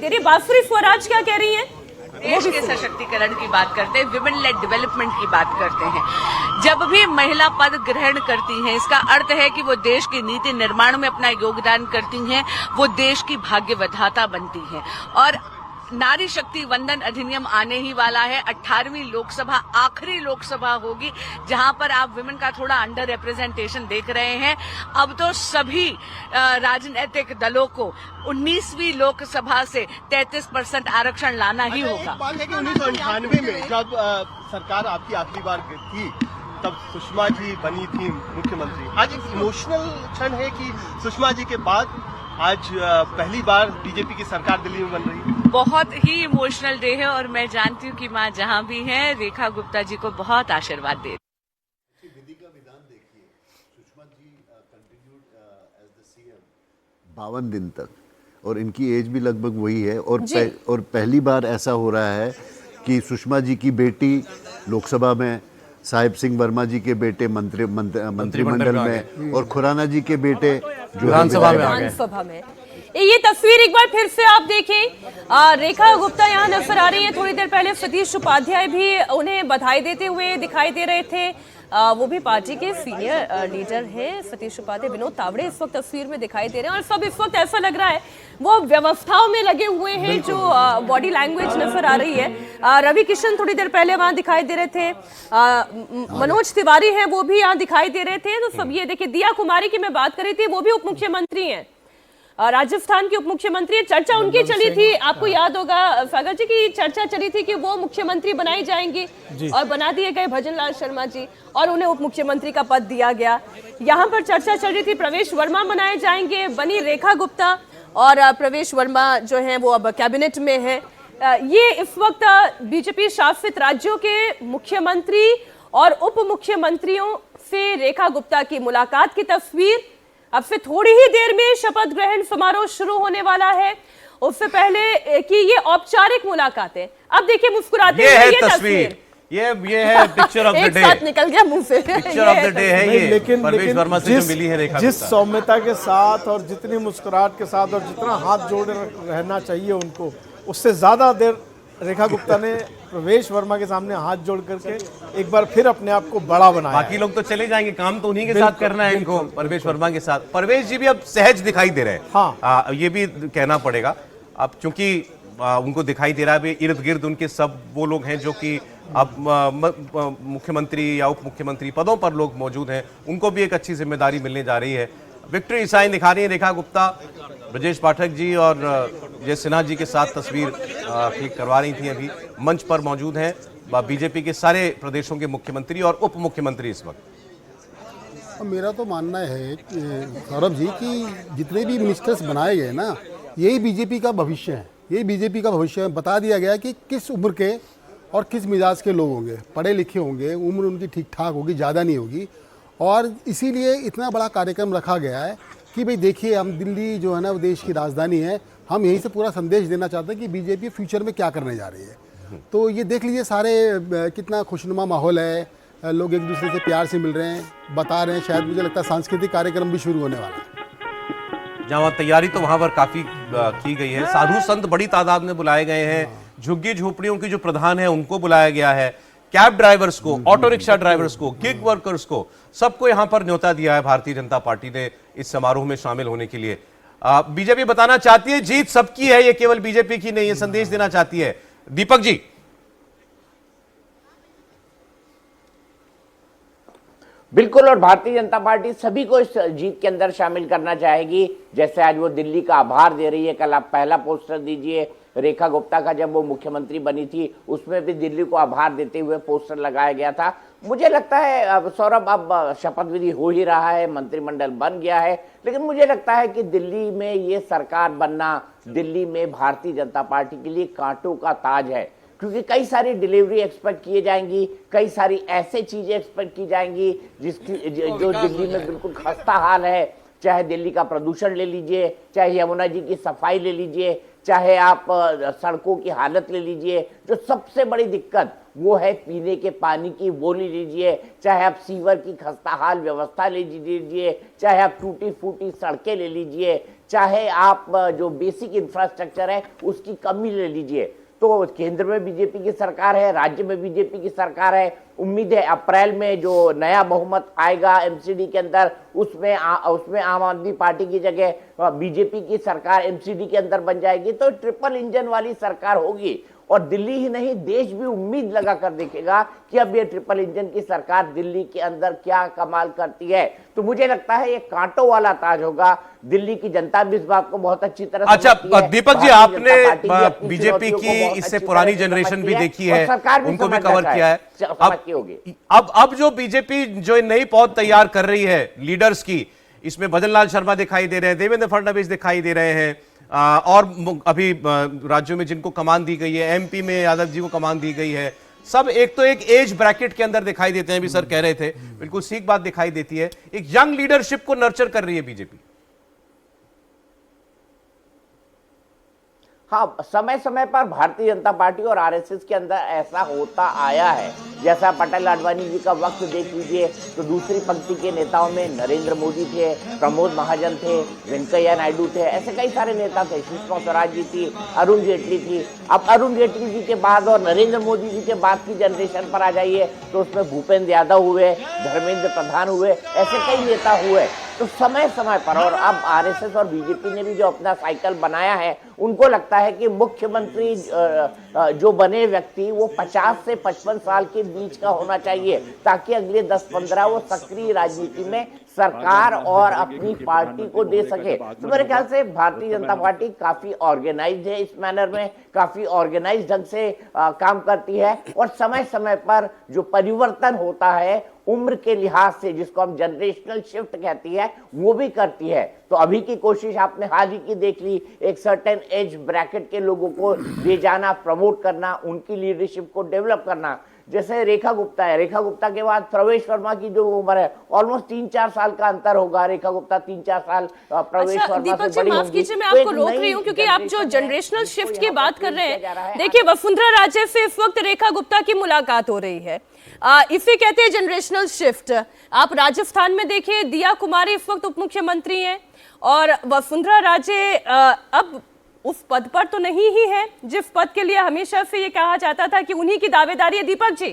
तेरी बांसुरी स्वराज क्या कह रही है? देश के सशक्तिकरण की बात करते हैं, विमेन लेड डेवलपमेंट की बात करते हैं। जब भी महिला पद ग्रहण करती हैं, इसका अर्थ है कि वो देश की नीति निर्माण में अपना योगदान करती हैं, वो देश की भाग्य विधाता बनती हैं। और नारी शक्ति वंदन अधिनियम आने ही वाला है। 18वीं लोकसभा आखिरी लोकसभा होगी जहां पर आप विमेन का थोड़ा अंडर रिप्रेजेंटेशन देख रहे हैं। अब तो सभी राजनीतिक दलों को 19वीं लोकसभा से 33% आरक्षण लाना ही होगा। एक बात है कि 1998 में जब सरकार आपकी आखिरी बार थी तब सुषमा जी बनी थी मुख्यमंत्री। आज एक इमोशनल क्षण है कि सुषमा जी के बाद आज पहली बार बीजेपी की सरकार दिल्ली में बन रही है। बहुत ही इमोशनल डे है और मैं जानती हूँ कि माँ जहाँ भी हैं रेखा गुप्ता जी को बहुत आशीर्वाद दे। विधि का विधान देखिए, Sushma ji continued as the CM 52 दिन तक, और इनकी एज भी लगभग वही है। और पहली बार ऐसा हो रहा है कि सुषमा जी की बेटी लोकसभा में, साहिब सिंह वर्मा जी के बेटे मंत्रिमंडल में, और खुराना जी के बेटे जो विधानसभा में। ये तस्वीर एक बार फिर से आप देखें, रेखा गुप्ता यहाँ नजर आ रही है। थोड़ी देर पहले सतीश उपाध्याय भी उन्हें बधाई देते हुए दिखाई दे रहे थे। वो भी पार्टी के सीनियर लीडर हैं सतीश उपाध्याय। विनोद तावड़े इस वक्त तस्वीर में दिखाई दे रहे हैं और सब इस वक्त ऐसा लग रहा है वो व्यवस्थाओं में लगे हुए हैं। जो बॉडी लैंग्वेज नजर आ रही है, रवि किशन थोड़ी देर पहले वहां दिखाई दे रहे थे, मनोज तिवारी हैं वो भी यहाँ दिखाई दे रहे थे। तो सब ये देखिए, दिया कुमारी की मैं बात कर रही थी, वो भी उप मुख्यमंत्री हैं, राजस्थान के उप मुख्यमंत्री। चर्चा उनकी चली थी, आपको याद होगा सागर जी की चर्चा चली थी कि वो मुख्यमंत्री बनाई जाएंगी और बना दिए गए भजनलाल शर्मा जी और उन्हें उप मुख्यमंत्री का पद दिया गया। यहाँ पर चर्चा चल रही थी प्रवेश वर्मा बनाए जाएंगे, बनी रेखा गुप्ता, और प्रवेश वर्मा जो है वो अब कैबिनेट में है। ये इस वक्त बीजेपी शासित राज्यों के मुख्यमंत्री और उप मुख्यमंत्रियों से रेखा गुप्ता की मुलाकात की तस्वीर। अब से थोड़ी ही देर में शपथ ग्रहण समारोह शुरू होने वाला है, उससे पहले कि ये औपचारिक मुलाकात है। अब देखिए मुस्कुराते हुए ये तस्वीर, ये है पिक्चर ऑफ द डे। एक साथ निकल गया मुंह से। पिक्चर ऑफ द डे है ये। लेकिन वर्मा से जो मिली है रेखा जिस सौम्यता के साथ और जितनी मुस्कुराहट के साथ और जितना हाथ जोड़े रहना चाहिए उनको, उससे ज्यादा देर रेखा गुप्ता ने प्रवेश वर्मा के सामने हाथ जोड़ करके एक बार फिर अपने आप को बड़ा बनाया। बाकी लोग तो चले जाएंगे, काम तो उन्हीं के साथ करना है इनको, प्रवेश वर्मा के साथ। प्रवेश जी भी अब सहज दिखाई दे रहे हैं। हाँ। ये भी कहना पड़ेगा अब, चूंकि उनको दिखाई दे रहा है इर्द गिर्द उनके सब वो लोग हैं जो कि अब मुख्यमंत्री या उप मुख्यमंत्री पदों पर लोग मौजूद हैं, उनको भी एक अच्छी जिम्मेदारी मिलने जा रही है। विक्ट्री साइन दिखा रही है रेखा गुप्ता। ब्रजेश पाठक जी और जय सिन्हा जी के साथ तस्वीर क्लिक करवा रही थी, अभी मंच पर मौजूद हैं बीजेपी के सारे प्रदेशों के मुख्यमंत्री और उप मुख्यमंत्री इस वक्त। मेरा तो मानना है कि सौरभ जी कि जितने भी मिनिस्टर्स बनाए गए ना, यही बीजेपी का भविष्य है। यही बीजेपी का भविष्य है। बता दिया गया कि किस उम्र के और किस मिजाज के लोग होंगे, पढ़े लिखे होंगे, उम्र उनकी ठीक ठाक होगी, ज़्यादा नहीं होगी। और इसीलिए इतना बड़ा कार्यक्रम रखा गया है कि भाई देखिए, हम दिल्ली जो है ना वो देश की राजधानी है, हम यहीं से पूरा संदेश देना चाहते हैं कि बीजेपी फ्यूचर में क्या करने जा रही है। तो ये देख लीजिए सारे कितना खुशनुमा माहौल है, लोग एक दूसरे से प्यार से मिल रहे हैं, बता रहे हैं। शायद मुझे लगता है सांस्कृतिक कार्यक्रम भी शुरू होने वाला है। जहाँ तैयारी तो वहां पर काफी की गई है। साधु संत बड़ी तादाद में बुलाए गए हैं। झुग्गी झोपड़ियों की जो प्रधान है उनको बुलाया गया है, कैब ड्राइवर्स को, ऑटो रिक्शा ड्राइवर्स को, गिग वर्कर्स को, सबको यहां पर न्योता दिया है भारतीय जनता पार्टी ने इस समारोह में शामिल होने के लिए। बीजेपी बताना चाहती है जीत सबकी है, ये केवल बीजेपी की नहीं, ये संदेश देना चाहती है। दीपक जी। बिल्कुल, और भारतीय जनता पार्टी सभी को इस जीत के अंदर शामिल करना चाहेगी। जैसे आज वो दिल्ली का आभार दे रही है, कल आप पहला पोस्टर दीजिए रेखा गुप्ता का, जब वो मुख्यमंत्री बनी थी उसमें भी दिल्ली को आभार देते हुए पोस्टर लगाया गया था। मुझे लगता है अब सौरभ, अब शपथ विधि हो ही रहा है, मंत्रिमंडल बन गया है, लेकिन मुझे लगता है कि दिल्ली में ये सरकार बनना दिल्ली में भारतीय जनता पार्टी के लिए कांटों का ताज है, क्योंकि कई सारी डिलीवरी एक्सपेक्ट किए जाएंगी, कई सारी ऐसे चीजें एक्सपेक्ट की जाएंगी जिसकी जो दिल्ली में बिल्कुल खस्ता हाल है। चाहे दिल्ली का प्रदूषण ले लीजिए, चाहे यमुना जी की सफाई ले लीजिए, चाहे आप सड़कों की हालत ले लीजिए, जो सबसे बड़ी दिक्कत वो है पीने के पानी की, वो ले लीजिए, चाहे आप सीवर की खस्ता हाल व्यवस्था ले लीजिए, चाहे आप टूटी फूटी सड़कें ले लीजिए, चाहे आप जो बेसिक इंफ्रास्ट्रक्चर है उसकी कमी ले लीजिए, तो केंद्र में बीजेपी की सरकार है, राज्य में बीजेपी की सरकार है। उम्मीद है अप्रैल में जो नया बहुमत आएगा एमसीडी के अंदर, उसमें आम आदमी पार्टी की जगह बीजेपी की सरकार एमसीडी के अंदर बन जाएगी, तो ट्रिपल इंजन वाली सरकार होगी। और दिल्ली ही नहीं, देश भी उम्मीद लगा कर देखेगा कि अब ये ट्रिपल इंजन की सरकार दिल्ली के अंदर क्या कमाल करती है। तो मुझे लगता है ये कांटों वाला ताज होगा। दिल्ली की जनता भी इस बात को बहुत अच्छी तरह अच्छा दीपक जी, आपने बीजेपी की इससे पुरानी तरह जनरेशन भी देखी और है, सरकार भी उनको भी समझना कवर किया है। समझती होगी। अब जो बीजेपी जो नई पौध तैयार कर रही है लीडर्स की, इसमें भजन लाल शर्मा दिखाई दे रहे हैं, देवेंद्र फडणवीस दिखाई दे रहे हैं, और अभी राज्यों में जिनको कमान दी गई है, एमपी में यादव जी को कमान दी गई है, सब एक तो एक एज ब्रैकेट के अंदर दिखाई देते हैं। भी सर कह रहे थे, बिल्कुल सीख बात दिखाई देती है। एक यंग लीडरशिप को नर्चर कर रही है बीजेपी। हाँ, समय समय पर भारतीय जनता पार्टी और आरएसएस के अंदर ऐसा होता आया है। जैसा पटेल आडवाणी जी का वक्त देख लीजिए, तो दूसरी पंक्ति के नेताओं में नरेंद्र मोदी थे, प्रमोद महाजन थे, वेंकैया नायडू थे, ऐसे कई सारे नेता थे। सुषमा स्वराज जी थी, अरुण जेटली थी। अब अरुण जेटली जी के बाद और नरेंद्र मोदी जी के बाद की जनरेशन पर आ जाइए तो उसमें भूपेंद्र यादव हुए, धर्मेंद्र प्रधान हुए, ऐसे कई नेता हुए। तो समय समय पर, और अब आरएसएस और बीजेपी ने भी जो अपना साइकिल बनाया है, उनको लगता है कि मुख्यमंत्री जो बने व्यक्ति वो 50 से 55 साल के बीच का होना चाहिए, ताकि अगले 10-15 वो सक्रिय राजनीति में सरकार और अपनी पार्टी को दे सके। तो मेरे ख्याल से भारतीय जनता पार्टी काफी ऑर्गेनाइज्ड है, इस मैनर में काफी ऑर्गेनाइज्ड ढंग से काम करती है, और समय समय पर जो परिवर्तन होता है उम्र के लिहाज से, जिसको हम जनरेशनल शिफ्ट कहती है, वो भी करती है। तो अभी की कोशिश आपने हाल ही की देख ली, एक सर्टेन एज ब्रैकेट के लोगों को ले जाना, प्रमोट करना, उनकी लीडरशिप को डेवलप करना। जैसे रेखा गुप्ता है, रेखा गुप्ता के बाद प्रवेश वर्मा की जो उम्र है, ऑलमोस्ट 3-4 साल का अंतर होगा। रेखा गुप्ता 3-4 साल प्रवेश वर्मा दीपक से जी, बड़ी माफ होंगी। कीजिए, मैं तो आपको एक रोक नई रही हूँ क्योंकि आप जो जनरेशनल शिफ्ट की बात कर रहे हैं, है। देखिए वसुंधरा राजे से इस वक्त रेखा गुप्ता की मुलाकात हो रही है। इसे कहते हैं जनरेशनल शिफ्ट। आप राजस्थान में देखिए, दिया कुमारी इस वक्त उप मुख्यमंत्री हैं, और वसुंधरा राजे अब उस पद पर तो नहीं ही है जिस पद के लिए हमेशा से ये कहा जाता था कि उन्हीं की दावेदारी है। दीपक जी,